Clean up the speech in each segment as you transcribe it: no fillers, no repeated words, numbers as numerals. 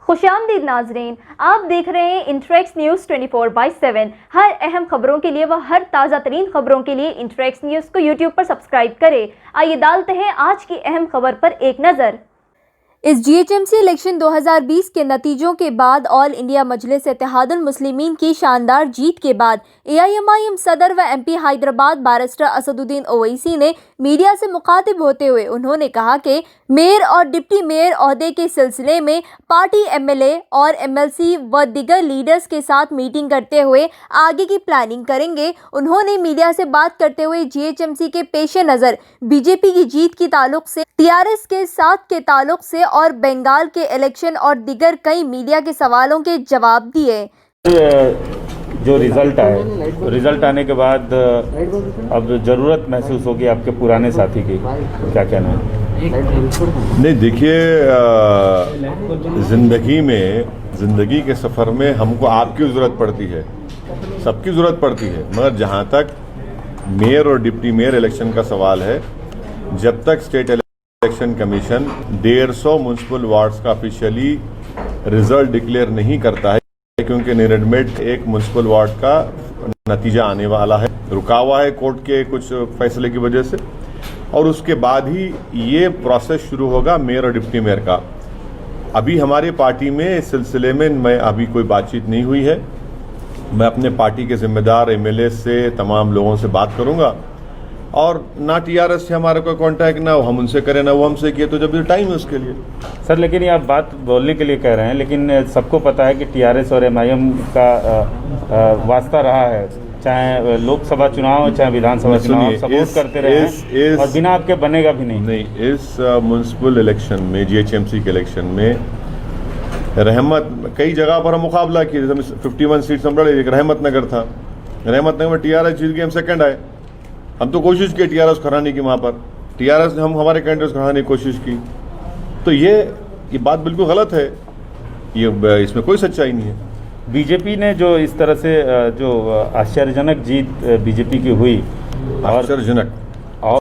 खुशामदीद नाजरीन, आप देख रहे हैं इंटरेक्स न्यूज़ 24/7। हर अहम खबरों के लिए व हर ताज़ा तरीन खबरों के लिए इंटरेक्स न्यूज़ को यूट्यूब पर सब्सक्राइब करें। आइए डालते हैं आज की अहम खबर पर एक नज़र। इस जीएचएमसी इलेक्शन 2020 के नतीजों के बाद ऑल इंडिया मजलिस इत्तेहादुल मुस्लिमीन की शानदार जीत के बाद एआईएमआईएम सदर व एमपी हैदराबाद बैरिस्टर असदुद्दीन ओवैसी ने मीडिया से मुखातिब होते हुए उन्होंने कहा कि मेयर और डिप्टी मेयर ओहदे के सिलसिले में पार्टी एमएलए और एमएलसी व दीगर लीडर्स के साथ मीटिंग करते हुए आगे की प्लानिंग करेंगे। उन्होंने मीडिया से बात करते हुए जीएचएमसी के पेश नज़र बीजेपी की जीत की ताल्लुक से, टीआरएस के साथ के ताल्लुक से और बंगाल के इलेक्शन और दीगर कई मीडिया के सवालों के जवाब दिए। जो रिजल्ट आने के बाद अब ज़रूरत महसूस होगी आपके पुराने साथी की, क्या कहना है? नहीं, देखिए, ज़िंदगी के सफ़र में हमको आपकी ज़रूरत पड़ती है, सबकी ज़रूरत पड़ती है, मगर जहाँ तक मेयर और डिप्टी मेयर इलेक्शन का सवाल है, जब तक state election commission 150 municipal wards का ऑफिशियली रिजल्ट डिक्लेयर नहीं करता है, क्योंकि निरडमेट एक म्यूनसिपल वार्ड का नतीजा आने वाला है, रुका हुआ है कोर्ट के कुछ फैसले की वजह से, और उसके बाद ही ये प्रोसेस शुरू होगा मेयर और डिप्टी मेयर का। अभी हमारे पार्टी में इस सिलसिले में मैं अभी कोई बातचीत नहीं हुई है। मैं अपने पार्टी के जिम्मेदार एमएलए से, तमाम लोगों से बात करूंगा, और ना टीआरएस से हमारा कोई कांटेक्ट, ना हम उनसे करें ना वो हमसे किए, तो जब ये टाइम है उसके लिए। सर, लेकिन ये आप बात बोलने के लिए कह रहे हैं, लेकिन सबको पता है कि टीआरएस और एमआईएम का वास्ता रहा है, चाहे लोकसभा चुनाव चाहे विधानसभा चुनाव, सपोर्ट करते रहे हैं और बिना आपके बनेगा भी नहीं। इस म्यूनसिपल इलेक्शन में, जीएचएमसी के इलेक्शन में रहमत कई जगह पर हम मुकाबला किए, 51 सीट्स हम लड़े, एक रहमत नगर था, रहमत नगर में टीआरएस जीत गए, हम सेकंड आए। हम तो कोशिश की टीआरएस को हराने की, वहाँ पर टीआरएस ने हम हमारे कैंडिडेट्स को हराने की कोशिश की, तो ये बात बिल्कुल गलत है, ये इसमें कोई सच्चाई नहीं है। बीजेपी ने जो इस तरह से जो आश्चर्यजनक जीत बीजेपी की हुई, आश्चर्यजनक, और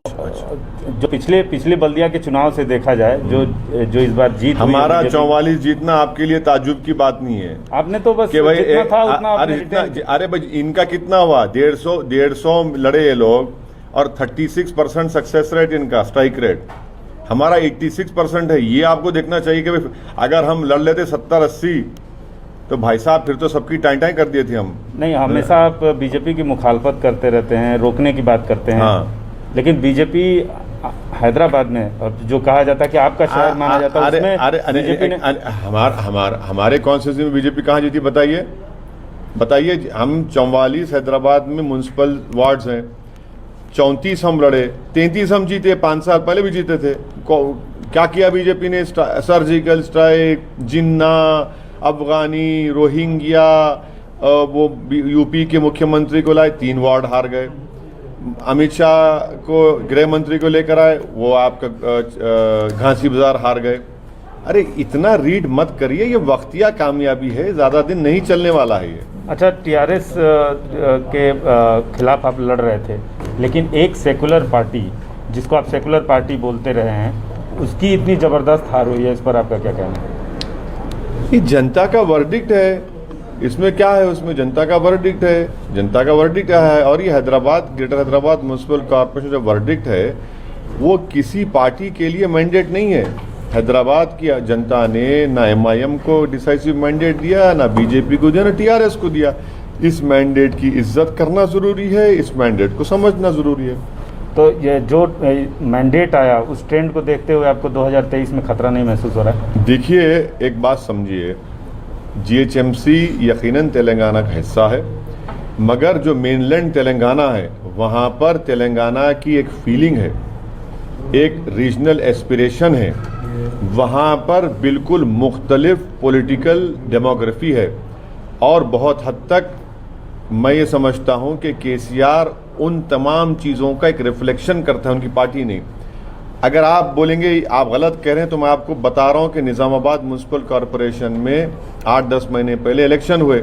जो पिछले बल्दिया के चुनाव से देखा जाए, जो इस बार जीत, हमारा 44 जीतना आपके लिए ताज्जुब की बात नहीं है। आपने तो बस भाई जितना था उतना अरे भाई, इनका कितना हुआ? 150 लड़े ये लोग, और 36% सक्सेस रेट इनका, स्ट्राइक रेट। हमारा 86% है। ये आपको देखना चाहिए कि अगर हम लड़ लेते 70-80, तो भाई साहब फिर तो सबकी टाई कर दिए थे हम। नहीं, हमेशा आप बीजेपी की मुखालफत करते रहते हैं, रोकने की बात करते हैं। हाँ। लेकिन बीजेपी हैदराबाद में, और जो कहा जाता है कि आपका शहर माना जाता है, हमारे कॉन्स्टिट्यूंसी में बीजेपी कहाँ जीती? बताइए। हम 44 हैदराबाद में म्यूनसिपल वार्ड्स हैं, 34 हम लड़े, 33 हम जीते, 5 साल पहले भी जीते थे। क्या किया बीजेपी ने? सर्जिकल स्ट्राइक, जिन्ना, अफगानी, रोहिंग्या, वो यूपी के मुख्यमंत्री को लाए, 3 वार्ड हार गए। अमित शाह को गृह मंत्री को लेकर आए, वो आपका घासी बाजार हार गए। अरे इतना रीड मत करिए, ये वक्तिया कामयाबी है, ज़्यादा दिन नहीं चलने वाला है ये। अच्छा, टीआरएस के खिलाफ आप लड़ रहे थे, लेकिन एक सेकुलर पार्टी, जिसको आप सेकुलर पार्टी बोलते रहे हैं, उसकी इतनी ज़बरदस्त हार हुई है, इस पर आपका क्या कहना है? ये जनता का वर्डिक्ट है, इसमें क्या है? उसमें जनता का वर्डिक्ट है, जनता का वर्डिक्ट है। और ये Hyderabad, greater Hyderabad municipal corporation जो वर्डिक्ट है, वो किसी पार्टी के लिए मैंडेट नहीं है। हैदराबाद की जनता ने ना एमआईएम को डिसाइसिव मैंडेट दिया, ना बीजेपी को दिया, ना टीआरएस को दिया। इस मैंडेट की इज्जत करना जरूरी है, इस मैंडेट को समझना जरूरी है। तो ये जो मैंडेट आया, उस ट्रेंड को देखते हुए आपको 2023 में खतरा नहीं महसूस हो रहा है? देखिए, एक बात समझिए, जीएचएमसी यकीनन तेलंगाना का हिस्सा है, मगर जो मेनलैंड तेलंगाना है, वहाँ पर तेलंगाना की एक फीलिंग है, एक रीजनल एस्पिरेशन है, वहाँ पर बिल्कुल मुख्तलिफ पॉलिटिकल डेमोग्राफी है, और बहुत हद तक मैं ये समझता हूँ कि केसीआर उन तमाम चीज़ों का एक रिफ्लेक्शन करता है, उनकी पार्टी ने। अगर आप बोलेंगे आप गलत कह रहे हैं, तो मैं आपको बता रहा हूं कि निज़ामाबाद म्यूनसिपल कॉरपोरेशन में 8-10 महीने पहले इलेक्शन हुए,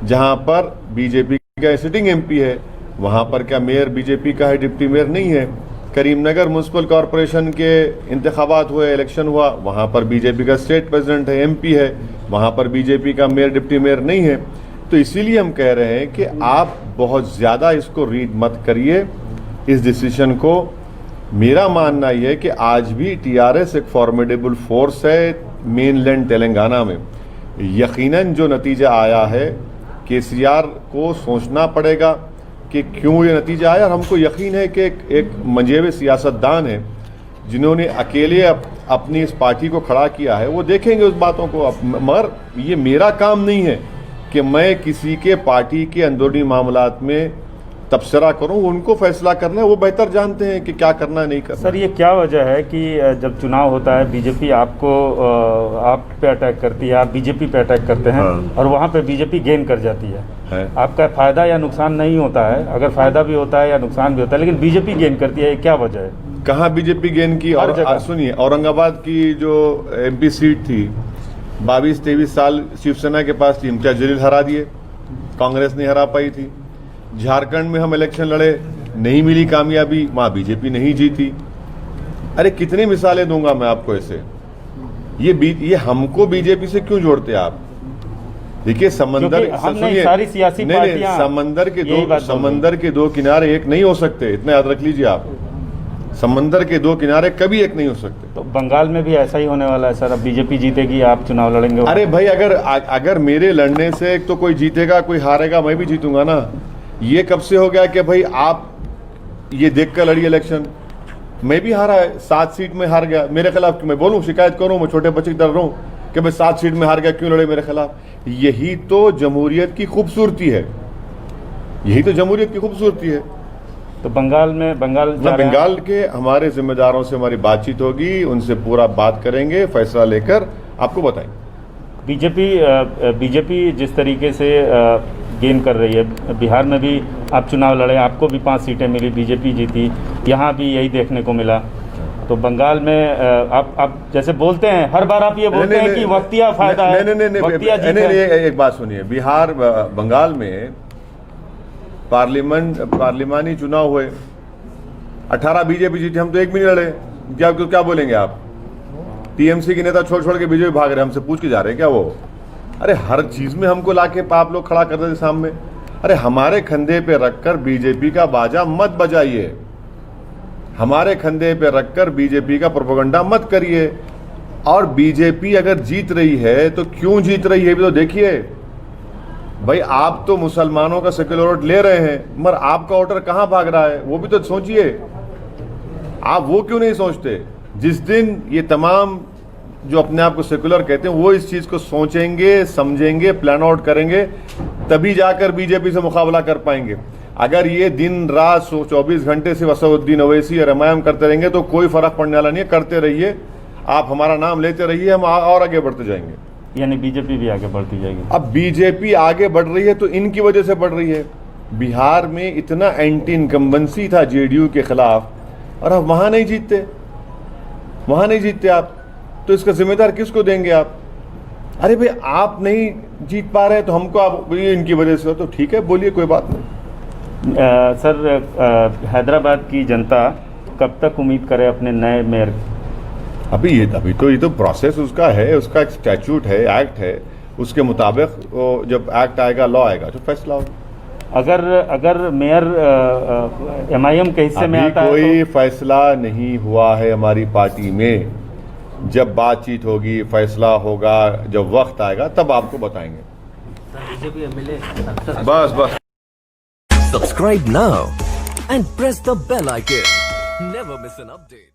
जहां पर बीजेपी का सिटिंग एमपी है, वहां पर क्या मेयर बीजेपी का है, डिप्टी मेयर नहीं है। करीमनगर म्यूनसिपल कॉरपोरेशन के इंतखाबात हुए, इलेक्शन हुआ, वहाँ पर बीजेपी का स्टेट प्रेसिडेंट है, एमपी है, वहाँ पर बीजेपी का मेयर डिप्टी मेयर नहीं है। तो इसीलिए हम कह रहे हैं कि आप बहुत ज़्यादा इसको रीड मत करिए इस डिसीजन को। मेरा मानना यह है कि आज भी टीआरएस एक फॉर्मिडेबल फोर्स है मेनलैंड तेलंगाना में। यकीनन जो नतीजा आया है केसीआर को सोचना पड़ेगा कि क्यों ये नतीजा आया, और हमको यकीन है कि एक मंजेवे सियासतदान है जिन्होंने अकेले अपनी इस पार्टी को खड़ा किया है, वो देखेंगे उस बातों को। मगर ये मेरा काम नहीं है कि मैं किसी के पार्टी के अंदरूनी मामलात में तबसरा करूं, उनको फैसला करना है, वो बेहतर जानते हैं कि क्या करना है नहीं करना। सर, ये क्या वजह है कि जब चुनाव होता है बीजेपी आपको आप पे अटैक करती है, आप बीजेपी पे अटैक करते हैं, हाँ। और वहाँ पे बीजेपी गेन कर जाती है। आपका फायदा या नुकसान नहीं होता है, अगर फायदा भी होता है या नुकसान भी होता है, लेकिन बीजेपी गेन करती है, क्या वजह है? कहाँ बीजेपी गेन की? और सुनिए, औरंगाबाद की जो एमपी सीट थी 22-23 साल शिवसेना के पास थी, इम्तियाज जलील हरा दिए, कांग्रेस नहीं हरा पाई थी। झारखंड में हम इलेक्शन लड़े, नहीं मिली कामयाबी, वहाँ बीजेपी नहीं जीती। अरे कितनी मिसालें दूंगा मैं आपको ऐसे। ये हमको बीजेपी से क्यों जोड़ते आप? देखिए समंदर, सारी सियासी पार्टियां समंदर के दो किनारे एक नहीं हो सकते, इतना याद रख लीजिए आप। समंदर के दो किनारे कभी एक नहीं हो सकते। तो बंगाल में भी ऐसा ही होने वाला है सर, अब बीजेपी जीतेगी, आप चुनाव लड़ेंगे। अरे भाई, अगर मेरे लड़ने से तो कोई जीतेगा कोई हारेगा, मैं भी जीतूंगा ना। ये कब से हो गया कि भाई आप ये देख कर लड़ी इलेक्शन? मैं भी हारा है, 7 सीट में हार गया, मेरे खिलाफ मैं बोलूं, शिकायत करूं, मैं छोटे बच्चे की तरह रहूं कि भाई 7 सीट में हार गया, क्यों लड़े मेरे खिलाफ? यही तो जमहूरियत की खूबसूरती है, यही तो जमहूरियत की खूबसूरती है। तो बंगाल के हमारे जिम्मेदारों से हमारी बातचीत होगी, उनसे पूरा बात करेंगे, फैसला लेकर आपको बताएंगे। बीजेपी जिस तरीके से गेन कर रही है, बिहार में भी आप चुनाव लड़े, आपको भी 5 सीटें मिली, बीजेपी जीती, यहाँ भी यही देखने को मिला। तो बंगाल में आप जैसे बोलते हैं, हर बार आप ये बोलते हैं कि वक्तिया फायदा है, वक्तिया जीत है। एक बात सुनिए, बिहार बंगाल में पार्लिमानी चुनाव हुए, 18 बीजेपी जीती, हम तो एक भी नहीं लड़े। क्या बोलेंगे आप? टीएमसी के नेता छोड़ के बीजेपी भाग रहे, हमसे पूछ के जा रहे हैं क्या वो? अरे हर चीज में हमको लाके आप लोग खड़ा कर देते सामने। अरे हमारे कंधे पे रखकर बीजेपी का बाजा मत बजाइए, हमारे कंधे पे रखकर बीजेपी का प्रोपेगेंडा मत करिए। और बीजेपी अगर जीत रही है तो क्यों जीत रही है भी तो देखिए। भाई आप तो मुसलमानों का सेक्युलर वोट ले रहे हैं, मगर आपका वोटर कहां भाग रहा है वो भी तो सोचिए। आप वो क्यों नहीं सोचते? जिस दिन ये तमाम जो अपने आप को सेक्युलर कहते हैं वो इस चीज को सोचेंगे, समझेंगे, प्लान आउट करेंगे, तभी जाकर बीजेपी से मुकाबला कर पाएंगे। अगर ये दिन रात 24 घंटे से असदुद्दीन ओवैसी और एमआईएम करते रहेंगे तो कोई फर्क पड़ने वाला नहीं है। करते रहिए, आप हमारा नाम लेते रहिए, हम और आगे बढ़ते जाएंगे। यानी बीजेपी भी आगे बढ़ती जाएगी। अब बीजेपी आगे बढ़ रही है तो इनकी वजह से बढ़ रही है। बिहार में इतना एंटी इनकम्बेंसी था जेडीयू के खिलाफ, और अब वहां नहीं जीतते आप, तो इसका जिम्मेदार किसको देंगे आप? अरे भाई आप नहीं जीत पा रहे तो हमको आप इनकी वजह से, तो ठीक है बोलिए, कोई बात नहीं। सर, हैदराबाद की जनता कब तक उम्मीद करे अपने नए मेयर? अभी तो ये तो प्रोसेस उसका है, उसका एक स्टैट्यूट है, एक्ट है, उसके मुताबिक जब एक्ट आएगा, लॉ आएगा तो फैसला होगा। अगर मेयर एमआईएम के हिस्से में आता है, कोई फैसला नहीं हुआ है हमारी पार्टी में। जब बातचीत होगी, फैसला होगा, जब वक्त आएगा तब आपको बताएंगे। बस Subscribe now and press the bell icon. Never miss an update.